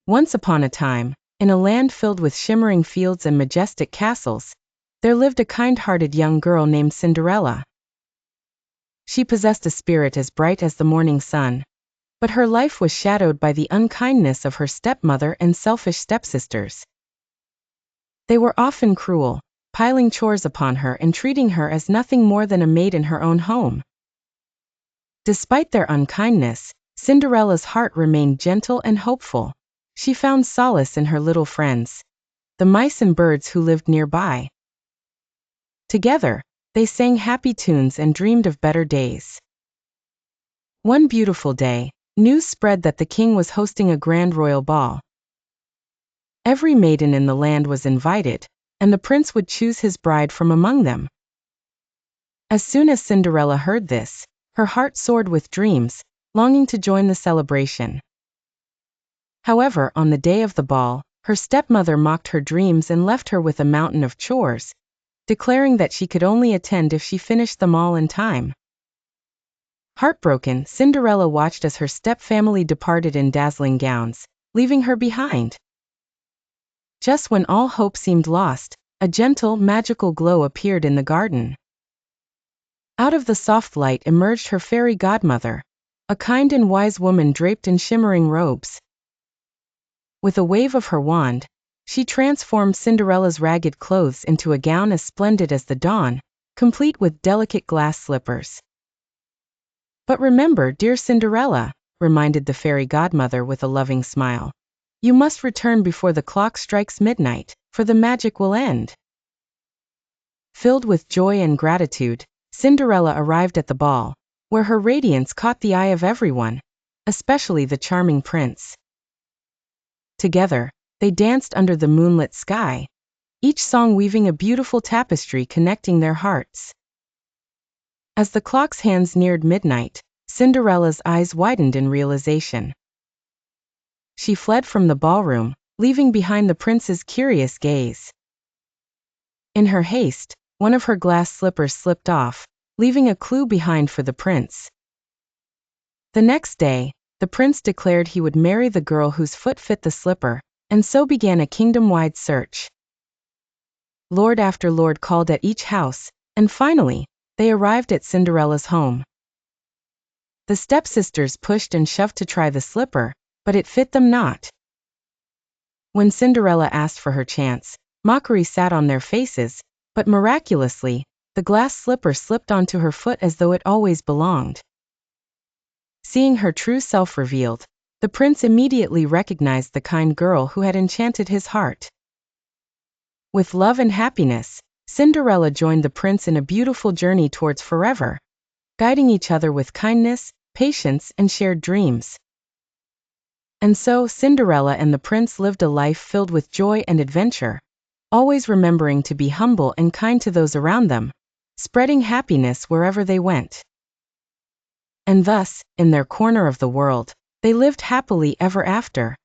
Once upon a time, in a land filled with shimmering fields and majestic castles, there lived a kind-hearted young girl named Cinderella. She possessed a spirit as bright as the morning sun, but her life was shadowed by the unkindness of her stepmother and selfish stepsisters. They were often cruel, piling chores upon her and treating her as nothing more than a maid in her own home. Despite their unkindness, Cinderella's heart remained gentle and hopeful. She found solace in her little friends, the mice and birds who lived nearby. Together, they sang happy tunes and dreamed of better days. One beautiful day, news spread that the king was hosting a grand royal ball. Every maiden in the land was invited, and the prince would choose his bride from among them. As soon as Cinderella heard this, her heart soared with dreams, longing to join the celebration. However, on the day of the ball, her stepmother mocked her dreams and left her with a mountain of chores, declaring that she could only attend if she finished them all in time. Heartbroken, Cinderella watched as her stepfamily departed in dazzling gowns, leaving her behind. Just when all hope seemed lost, a gentle, magical glow appeared in the garden. Out of the soft light emerged her fairy godmother, a kind and wise woman draped in shimmering robes. With a wave of her wand, she transformed Cinderella's ragged clothes into a gown as splendid as the dawn, complete with delicate glass slippers. "But remember, dear Cinderella," reminded the fairy godmother with a loving smile, "you must return before the clock strikes midnight, for the magic will end." Filled with joy and gratitude, Cinderella arrived at the ball, where her radiance caught the eye of everyone, especially the charming prince. Together, they danced under the moonlit sky, each song weaving a beautiful tapestry connecting their hearts. As the clock's hands neared midnight, Cinderella's eyes widened in realization. She fled from the ballroom, leaving behind the prince's curious gaze. In her haste, one of her glass slippers slipped off, leaving a clue behind for the prince. The next day, the prince declared he would marry the girl whose foot fit the slipper, and so began a kingdom-wide search. Lord after lord called at each house, and finally, they arrived at Cinderella's home. The stepsisters pushed and shoved to try the slipper, but it fit them not. When Cinderella asked for her chance, mockery sat on their faces, but miraculously, the glass slipper slipped onto her foot as though it always belonged. Seeing her true self revealed, the prince immediately recognized the kind girl who had enchanted his heart. With love and happiness, Cinderella joined the prince in a beautiful journey towards forever, guiding each other with kindness, patience, and shared dreams. And so, Cinderella and the prince lived a life filled with joy and adventure, always remembering to be humble and kind to those around them, spreading happiness wherever they went. And thus, in their corner of the world, they lived happily ever after,